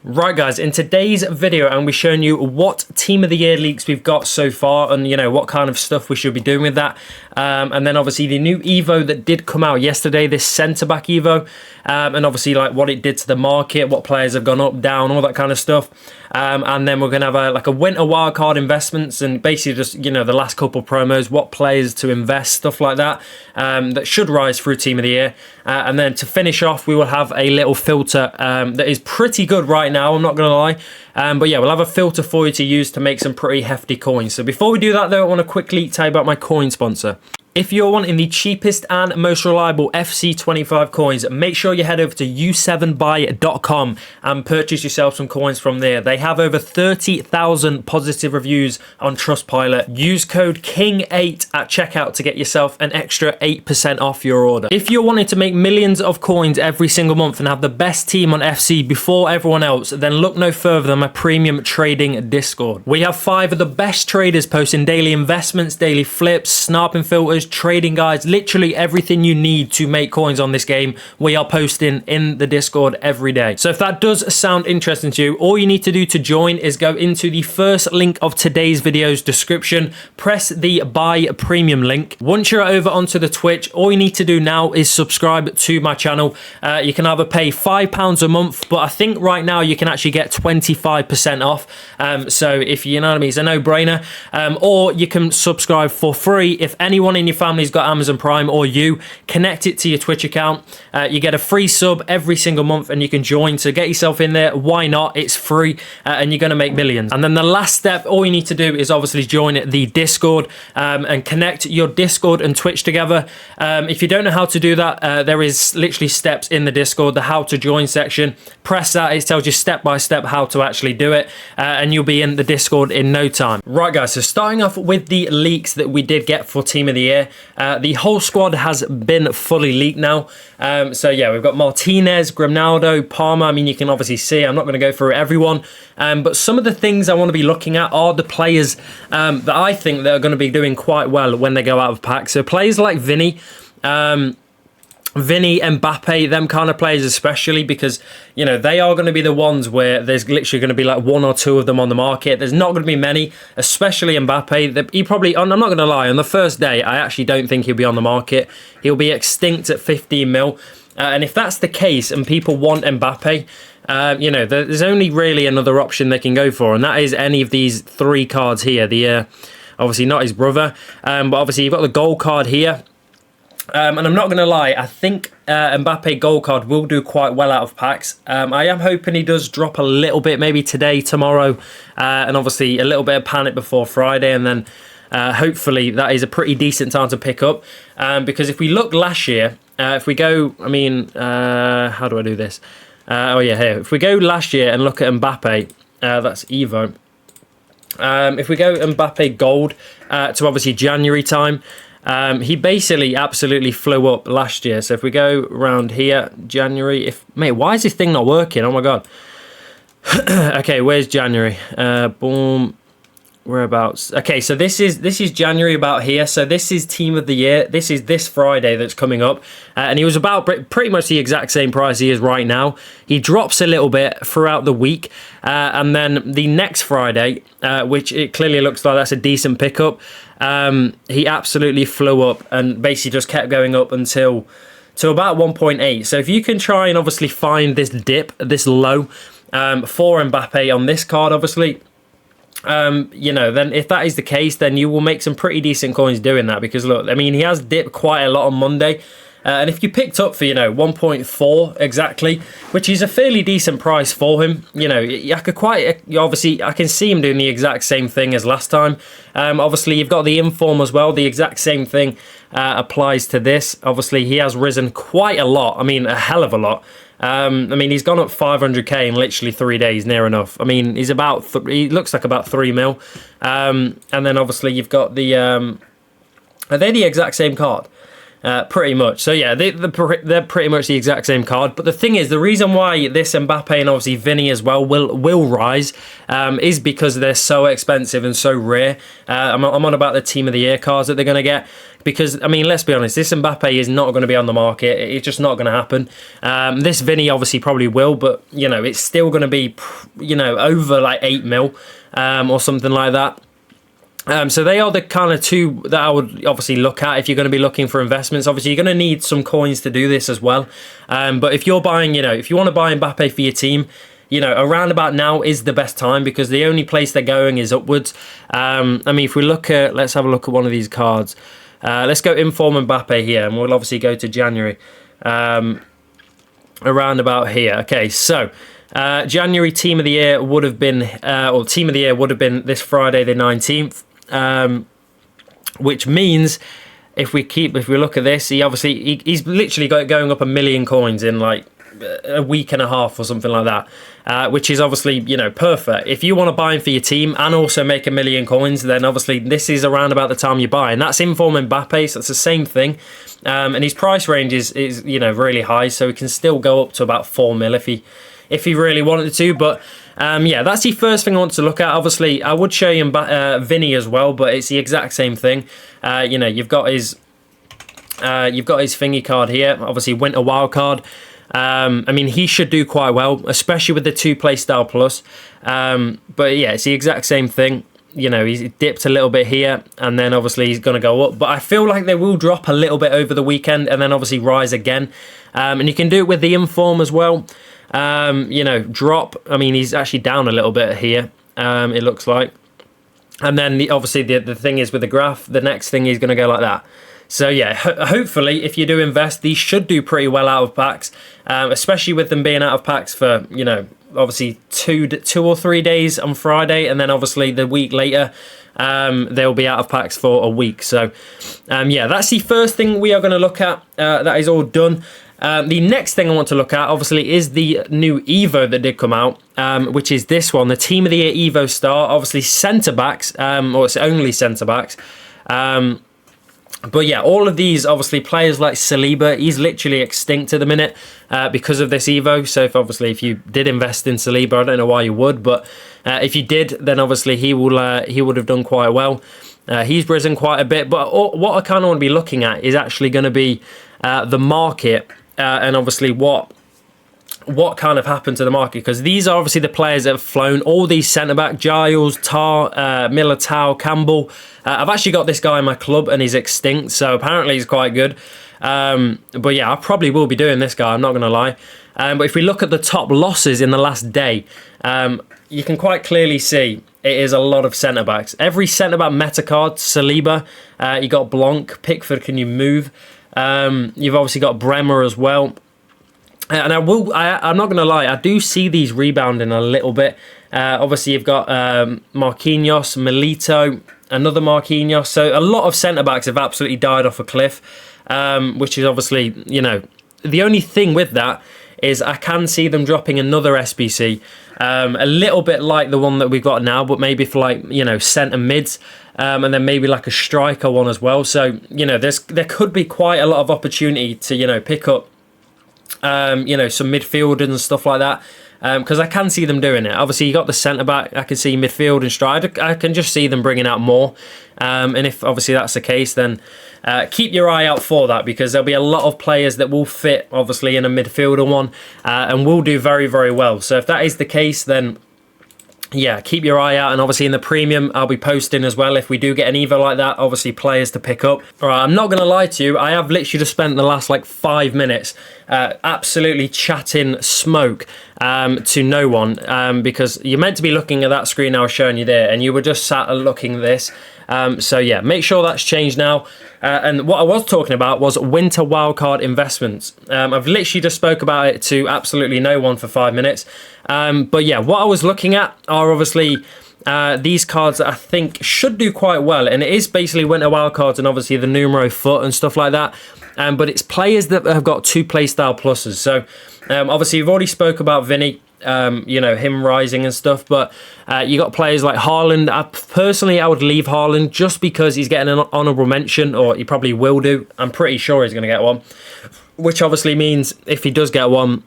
Right guys, in today's video I'm going to be showing you what team of the year leaks we've got so far and what kind of stuff we should be doing with that. And then obviously the new Evo that did come out yesterday, this centre back Evo, and obviously like what it did to the market, what players have gone up, down, all that kind of stuff. And then we're going to have a winter wildcard investments and basically just, the last couple promos, what players to invest, stuff like that, that should rise through team of the year. And then to finish off, we will have a little filter that is pretty good right now, I'm not going to lie. But yeah, we'll have a filter for you to use to make some pretty hefty coins. So before we do that though, I want to quickly tell you about my coin sponsor. If you're wanting the cheapest and most reliable FC25 coins, make sure you head over to u7buy.com and purchase yourself some coins from there. They have over 30,000 positive reviews on Trustpilot. Use code KING8 at checkout to get yourself an extra 8% off your order. If you're wanting to make millions of coins every single month and have the best team on FC before everyone else, then look no further than my premium trading Discord. We have 5 of the best traders posting daily investments, daily flips, snarping filters, trading guides, literally everything you need to make coins on this game we are posting in the Discord every day. So if that does sound interesting to you, all you need to do to join is go into the first link of today's video's description, press the buy premium link. Once you're over onto the Twitch, all you need to do now is subscribe to my channel. You can either pay £5 a month, but I think right now you can actually get 25% off. So if you know what I mean, it's a no-brainer. Or you can subscribe for free. If anyone in your family's got Amazon Prime or you connect it to your Twitch account, you get a free sub every single month and you can join. So get yourself in there. Why not? It's free and you're going to make millions. And then the last step, all you need to do is obviously join the Discord and connect your Discord and Twitch together. If you don't know how to do that, there is literally steps in the Discord, the how to join section. Press that, it tells you step by step how to actually do it, and you'll be in the Discord in no time. Right guys, so starting off with the leaks that we did get for team of the year. The whole squad has been fully leaked now. So yeah, we've got Martinez, Grimaldo, Palmer. I mean, you can obviously see, I'm not going to go through everyone, but some of the things I want to be looking at are the players that I think that are going to be doing quite well when they go out of pack. So players like Vinny, Mbappe, them kind of players especially, because they are going to be the ones where there's literally going to be like 1 or 2 of them on the market. There's not going to be many, especially Mbappe. He probably, I'm not going to lie, on the first day I actually don't think he'll be on the market. He'll be extinct at 15 mil, and if that's the case and people want Mbappe, there's only really another option they can go for, and that is any of these 3 cards here. The obviously not his brother, but obviously you've got the gold card here. And I'm not going to lie, I think Mbappe gold card will do quite well out of packs. I am hoping he does drop a little bit, maybe today, tomorrow, and obviously a little bit of panic before Friday, and then hopefully that is a pretty decent time to pick up. Because if we look last year, if we go, how do I do this? Oh yeah, here. If we go last year and look at Mbappe, that's Evo. If we go Mbappe gold to obviously January time, he basically absolutely flew up last year. So if we go around here, January, mate, why is this thing not working? Oh my god. Okay, where's January? Boom. Whereabouts? Okay, so this is January about here. So this is team of the year. This is this Friday that's coming up, and he was about pretty much the exact same price he is right now. He drops a little bit throughout the week, and then the next Friday, which it clearly looks like that's a decent pickup. He absolutely flew up and basically just kept going up until to about 1.8. So if you can try and obviously find this dip, this low for Mbappe on this card, obviously. Then if that is the case, then you will make some pretty decent coins doing that, because look, I mean, he has dipped quite a lot on Monday, and if you picked up for 1.4 exactly, which is a fairly decent price for him, obviously I can see him doing the exact same thing as last time. Obviously you've got the inform as well, the exact same thing applies to this. Obviously he has risen quite a lot, I mean a hell of a lot. He's gone up 500k in literally 3 days, near enough. I mean, he's about, he looks like about 3 mil. And then obviously you've got the, are they the exact same card? Pretty much. So yeah, they're pretty much the exact same card. But the thing is, the reason why this Mbappe and obviously Vinny as well will rise is because they're so expensive and so rare. I'm on about the Team of the Year cards that they're going to get. Because, I mean, let's be honest, this Mbappe is not going to be on the market. It's just not going to happen. This Vinny obviously probably will, but, you know, it's still going to be, you know, over like 8 mil or something like that. So they are the kind of two that I would obviously look at if you're going to be looking for investments. Obviously, you're going to need some coins to do this as well. But if you're buying, you know, if you want to buy Mbappe for your team, you know, around about now is the best time because the only place they're going is upwards. I mean, if we look at, let's have a look at one of these cards. Let's go Inform Mbappe here, and we'll obviously go to January. Around about here. Okay, so January Team of the Year would have been, or Team of the Year would have been this Friday the 19th, which means if we look at this, he's literally going up 1 million coins in like a week and a half or something like that, which is obviously, you know, perfect. If you want to buy him for your team and also make 1 million coins, then obviously this is around about the time you buy, and that's Inform Mbappe, so it's the same thing. And his price range is you know, really high, so he can still go up to about 4 mil if he really wanted to. But yeah, that's the first thing I want to look at. Obviously, I would show you Vinny as well, but it's the exact same thing. You know, you've got his thingy card here, obviously Winter Wild card. I mean, he should do quite well, especially with the 2 play style plus. But yeah, it's the exact same thing. You know, he's dipped a little bit here, and then obviously he's going to go up. But I feel like they will drop a little bit over the weekend, and then obviously rise again. And you can do it with the Inform as well. You know, drop. I mean, he's actually down a little bit here, it looks like. And then obviously the thing is with the graph, the next thing is going to go like that. So yeah, hopefully if you do invest, these should do pretty well out of packs, especially with them being out of packs for, you know, obviously two or 3 days on Friday, and then obviously the week later they'll be out of packs for a week. So yeah, that's the first thing we are going to look at. That is all done. The next thing I want to look at, obviously, is the new Evo that did come out, which is this one, the Team of the Year Evo Star. Obviously, centre-backs, or it's only centre-backs. But yeah, all of these, obviously, players like Saliba, he's literally extinct at the minute because of this Evo. So if you did invest in Saliba, I don't know why you would, but if you did, then obviously he would have done quite well. He's risen quite a bit, but what I kind of want to be looking at is actually going to be the market and obviously what kind of happened to the market, because these are obviously the players that have flown. All these centre-back, Giles, Tar, Militao, Campbell. I've actually got this guy in my club and he's extinct, so apparently he's quite good. But yeah, I probably will be doing this guy, I'm not going to lie. But if we look at the top losses in the last day, you can quite clearly see it is a lot of centre-backs. Every centre-back meta card, Saliba, you got Blanc, Pickford, can you move? You've obviously got Bremer as well. And I'm not going to lie, I do see these rebounding a little bit. Obviously, you've got Marquinhos, Milito, another Marquinhos. So a lot of centre-backs have absolutely died off a cliff, which is obviously, you know, the only thing with that is I can see them dropping another SBC, a little bit like the one that we've got now, but maybe for like, you know, centre mids, and then maybe like a striker one as well. So, you know, there could be quite a lot of opportunity to, you know, pick up you know, some midfielders and stuff like that, because I can see them doing it. Obviously, you got the centre back. I can see midfield and strike. I can just see them bringing out more. And if obviously that's the case, then keep your eye out for that, because there'll be a lot of players that will fit obviously in a midfielder one and will do very, very well. So if that is the case, then yeah, keep your eye out. And obviously in the premium, I'll be posting as well if we do get an Evo like that, obviously players to pick up. All right, I'm not going to lie to you, I have literally just spent the last like 5 minutes absolutely chatting smoke to no one, because you're meant to be looking at that screen I was showing you there, and you were just sat looking at this. So yeah, make sure that's changed now. And what I was talking about was winter wildcard investments. I've literally just spoke about it to absolutely no one for 5 minutes. But yeah, what I was looking at are obviously these cards that I think should do quite well. And it is basically winter wildcards and obviously the numero foot and stuff like that. But it's players that have got 2 playstyle pluses. So obviously you've already spoke about Vinny. you know, him rising and stuff. But you got players like Haaland. Personally, I would leave Haaland just because he's getting an honourable mention, or he probably will do. I'm pretty sure he's going to get one, which obviously means if he does get one,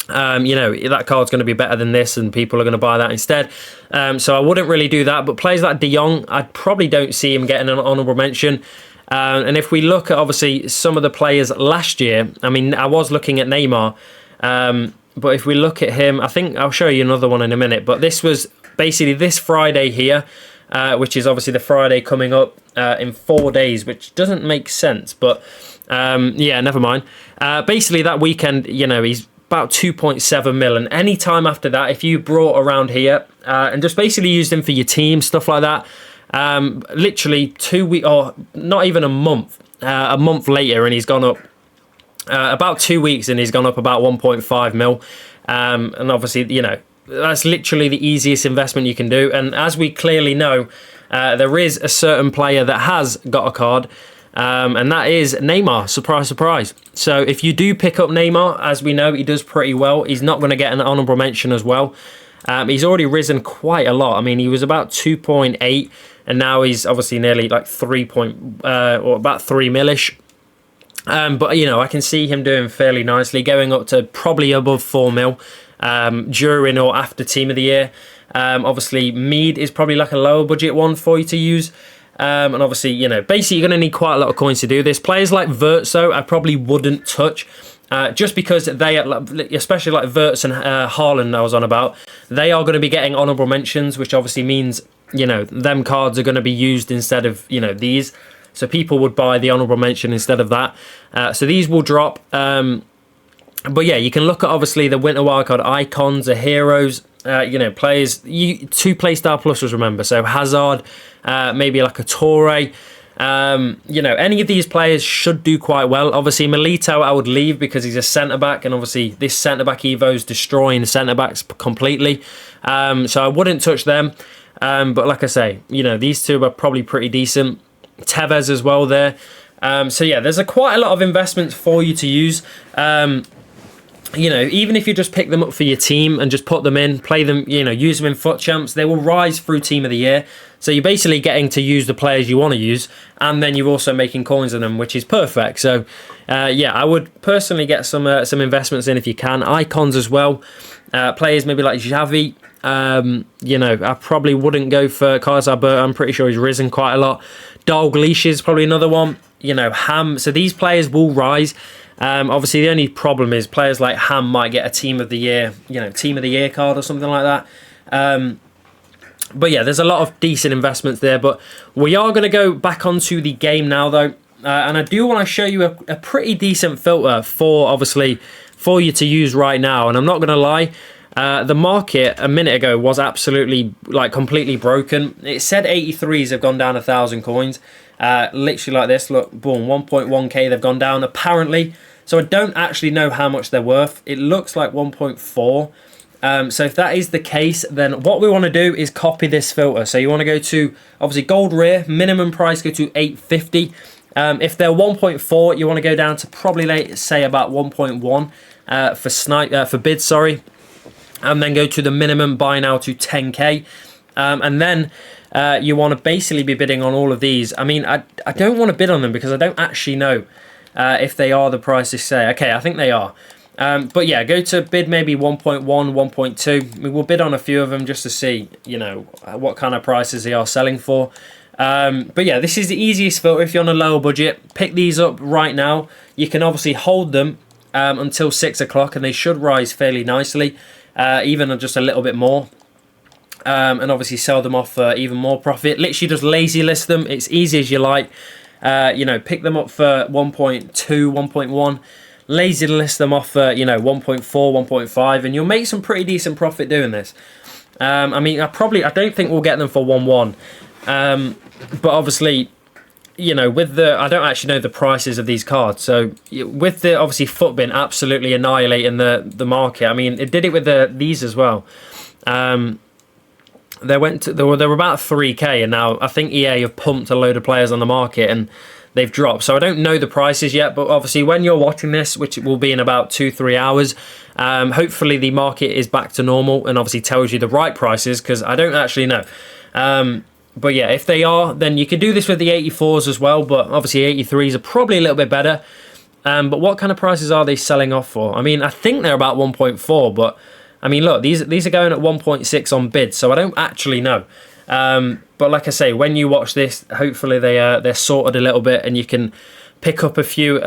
you know, that card's going to be better than this and people are going to buy that instead. So I wouldn't really do that. But players like De Jong, I probably don't see him getting an honourable mention. And if we look at, obviously, some of the players last year, I mean, I was looking at Neymar, but if we look at him, I think I'll show you another one in a minute, but this was basically this Friday here, which is obviously the Friday coming up in 4 days, which doesn't make sense, but yeah, never mind. Basically that weekend, you know, he's about 2.7 mil, and any time after that, if you brought around here and just basically used him for your team, stuff like that, literally 2 weeks, or not even a month later, and he's gone up about 2 weeks, and he's gone up about 1.5 mil. And obviously, you know, that's literally the easiest investment you can do. And as we clearly know, there is a certain player that has got a card, and that is Neymar. Surprise, surprise. So if you do pick up Neymar, as we know, he does pretty well. He's not going to get an honourable mention as well. He's already risen quite a lot. I mean, he was about 2.8, and now he's obviously nearly like 3 or about 3 millish. But, you know, I can see him doing fairly nicely, going up to probably above 4 mil during or after Team of the Year. Obviously, Mead is probably like a lower budget one for you to use. And obviously, you know, basically you're going to need quite a lot of coins to do this. Players like Wirtz, though, I probably wouldn't touch. Just because they, especially like Wirtz and Haaland I was on about, they are going to be getting honourable mentions, which obviously means, you know, them cards are going to be used instead of, you know, these. So people would buy the honourable mention instead of that. So these will drop. But yeah, you can look at obviously the Winter Wildcard icons, the heroes, you know, players, 2 Playstar Pluses, remember. So Hazard, maybe like a Torre. You know, any of these players should do quite well. Obviously, Milito I would leave because he's a centre-back, and obviously this centre-back Evo is destroying centre-backs completely. So I wouldn't touch them. But like I say, you know, these two are probably pretty decent. Tevez as well there. So yeah, there's quite a lot of investments for you to use. You know, even if you just pick them up for your team and just put them in, play them, you know, use them in FUT Champs, they will rise through Team of the Year. So you're basically getting to use the players you want to use, and then you're also making coins on them, which is perfect. So yeah, I would personally get some investments in if you can. Icons as well. Players maybe like Xavi. You know, I probably wouldn't go for Carlos Alberto. I'm pretty sure he's risen quite a lot. Dalglish is probably another one. You know, Ham. So these players will rise. Obviously, the only problem is players like Ham might get a Team of the Year, you know, Team of the Year card or something like that. But yeah, there's a lot of decent investments there. But we are going to go back onto the game now, though. And I do want to show you a pretty decent filter for you to use right now. And I'm not going to lie. The market a minute ago was absolutely, like, completely broken. It said 83s have gone down 1,000 coins. Literally like this. Look, boom, 1.1k they've gone down apparently. So I don't actually know how much they're worth. It looks like 1.4. So if that is the case, then what we want to do is copy this filter. So you want to go to, obviously, gold rare, minimum price, go to 850. If they're 1.4, you want to go down to probably, let's say, about 1.1 for bids, sorry. And then go to the minimum buy now to 10k. And then you want to basically be bidding on all of these. I mean, I don't want to bid on them because I don't actually know if they are the prices say. Okay, I think they are. But yeah, go to bid maybe 1.1, 1.2. We will bid on a few of them just to see, you know, what kind of prices they are selling for. But yeah, this is the easiest filter if you're on a lower budget. Pick these up right now. You can obviously hold them until 6 o'clock and they should rise fairly nicely, even just a little bit more. And obviously sell them off for even more profit. Literally just lazy list them. It's easy as you like. You know, pick them up for 1.2, 1.1. Lazy list them off for, you know, 1.4, 1.5, and you'll make some pretty decent profit doing this. I mean, I don't think we'll get them for 1.1. But obviously, you know, I don't actually know the prices of these cards. So with the, obviously, FUT bin absolutely annihilating the market. I mean, it did it with these as well. They were about 3k, and now I think EA have pumped a load of players on the market, and they've dropped. So I don't know the prices yet, but obviously when you're watching this, which will be in about 2-3 hours, hopefully the market is back to normal and obviously tells you the right prices, because I don't actually know. But yeah, if they are, then you could do this with the 84s as well, but obviously 83s are probably a little bit better. But what kind of prices are they selling off for? I mean, I think they're about 1.4, but I mean, look, these are going at 1.6 on bid, so I don't actually know. But like I say, when you watch this, hopefully they're sorted a little bit and you can pick up a few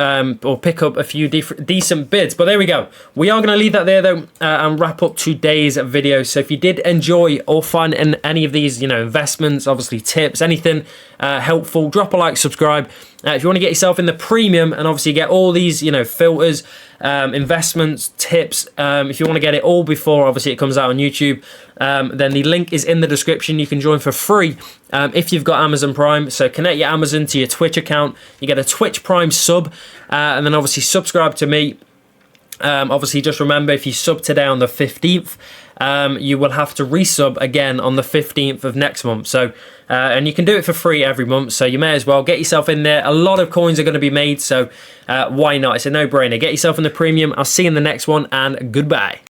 decent bids. But there we go. We are going to leave that there though, and wrap up today's video. So if you did enjoy or find any of these, investments, obviously tips, anything helpful, drop a like, subscribe. If you want to get yourself in the premium and obviously get all these, filters, investments, tips, if you want to get it all before obviously it comes out on YouTube, then the link is in the description. You can join for free if you've got Amazon Prime. So connect your Amazon to your Twitch account. You get a Twitch Prime sub, and then obviously subscribe to me. Obviously, just remember, if you sub today on the 15th, you will have to resub again on the 15th of next month. So, and you can do it for free every month. So you may as well get yourself in there. A lot of coins are going to be made. So why not? It's a no-brainer. Get yourself in the premium. I'll see you in the next one, and goodbye.